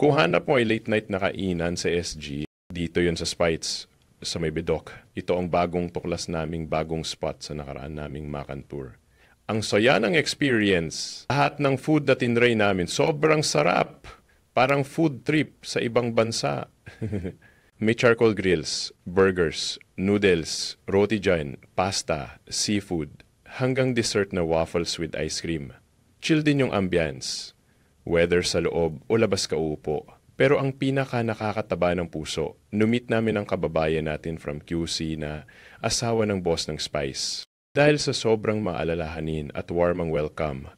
Kung hanap mo ay late night na kainan sa SG, dito yun sa Spites, sa may Bedok. Ito ang bagong tuklas naming bagong spot sa nakaraan naming Makan Tour. Ang saya ng experience. Lahat ng food na tinry namin, sobrang sarap. Parang food trip sa ibang bansa. May charcoal grills, burgers, noodles, roti john, pasta, seafood, hanggang dessert na waffles with ice cream. Chill din yung ambience. Whether sa loob o labas ka uupo. Pero ang pinaka nakakataba ng puso, numit namin ang kababayan natin from QC na asawa ng boss ng Spice. Dahil sa sobrang maalalahanin at warm ang welcome,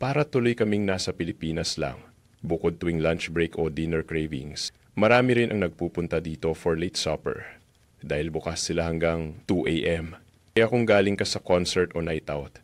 para tuloy kaming nasa Pilipinas lang, bukod tuwing lunch break o dinner cravings, marami rin ang nagpupunta dito for late supper. Dahil bukas sila hanggang 2 a.m. Kaya kung galing ka sa concert o night out,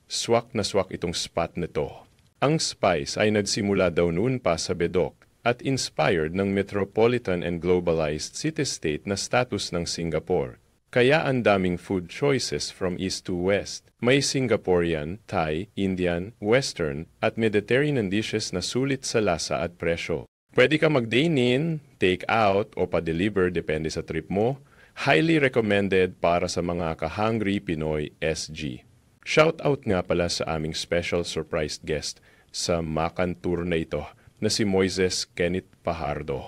swak na swak itong spot nito. Ang Spice ay nagsimula daw noon pa sa Bedok at inspired ng metropolitan and globalized city-state na status ng Singapore. Kaya ang daming food choices from east to west. May Singaporean, Thai, Indian, Western at Mediterranean dishes na sulit sa lasa at presyo. Pwede ka mag-dine-in, take out o pa-deliver depende sa trip mo. Highly recommended para sa mga ka-hungry Pinoy SG. Shout out nga pala sa aming special surprise guest sa Makan Tour na ito na si Moises Kenneth Pajardo.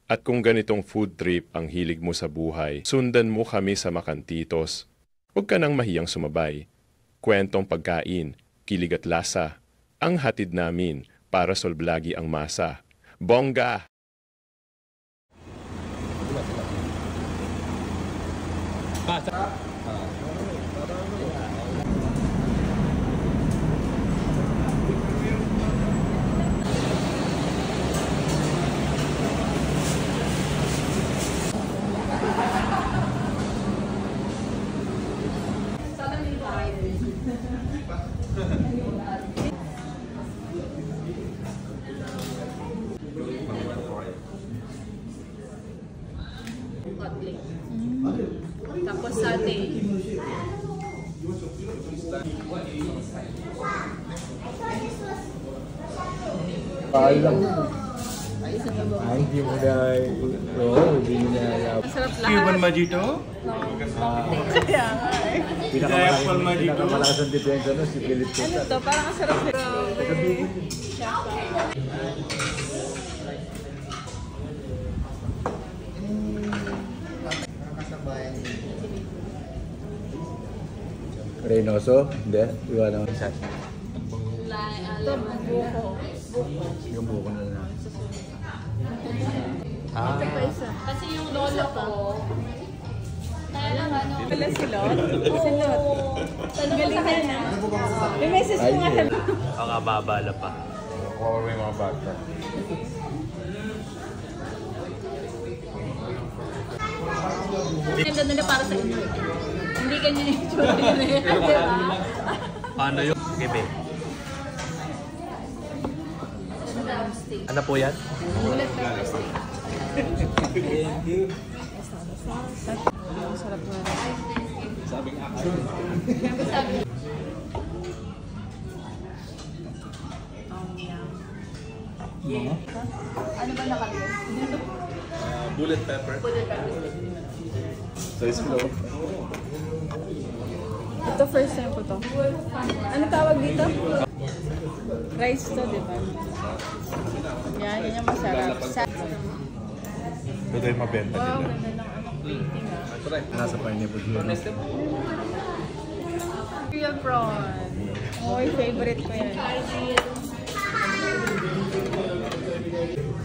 At kung ganitong food trip ang hilig mo sa buhay, sundan mo kami sa Makantitos. Huwag ka nang mahiyang sumabay. Kwentong pagkain, kilig at lasa, ang hatid namin para solblagi ang masa. Bongga! Tapos sate. Alam. Ay, hindi mo na... Oo, hindi mo na alam. Sarap lahat. Cuban Majito? Kaya nga eh. Pinakamalakas ang depensa no, si Philip Ano Costa. to? Parang ang sarap nito. Reynoso? Hindi. Iwan naman isa. Ito, buko. Yung buko na lang. Ito pa isa. Kasi yung lolo ko, kaya lang ano. Wala si Lot? Si Lot. Galing na na. May message mo nga sabi. Ang ababala pa. Kuha mo yung mga bata. Ganda nila para sa inyo. Hindi ganyan yung itsura nila. Diba? Paano yung gibe? Ano po yan? Bullet pepper steak. Sarap na. Sabing Sabi. Ano ba nakalagay? bullet pepper. Bullet pepper steak. So, it's slow. Ito first time ko to. Ano tawag dito? Rice to, di ba? Yan, yun yung masarap. Ito yung mabenta Wow, nila. ganda ng ano, plating ah. Nasa pineapple yun. Real prawn. Oh, favorite ko yan.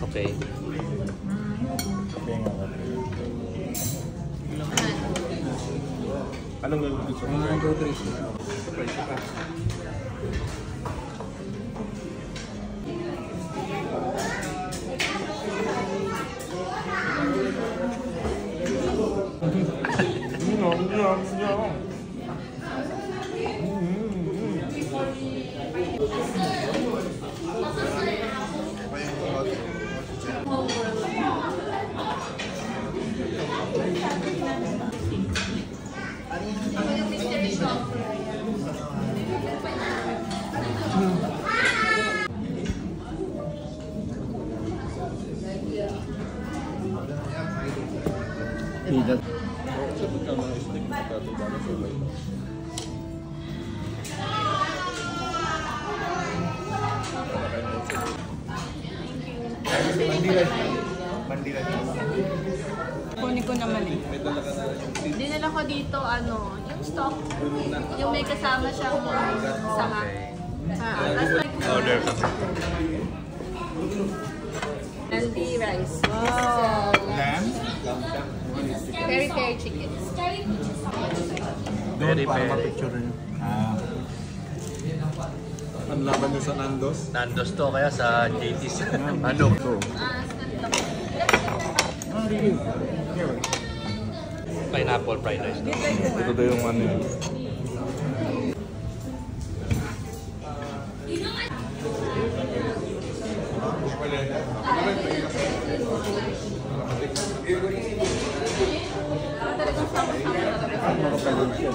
Okay. Kaya nga ako. Anong gusto mo? Mga go trace. Kita. Kunin ko naman eh. Dinala ko dito, yung stock, yung may kasama siyang sanga. Order ka. Healthy rice. Wow. Lamb? Peri-peri chicken. Very, very. Picture niyo. Ang laban niyo sa Nandos? Nandos to, kaya sa JT's. Ano? Pineapple fried rice. Ito daw yung ano yun. Talagang sama-sama. Mga pag-ibig siya.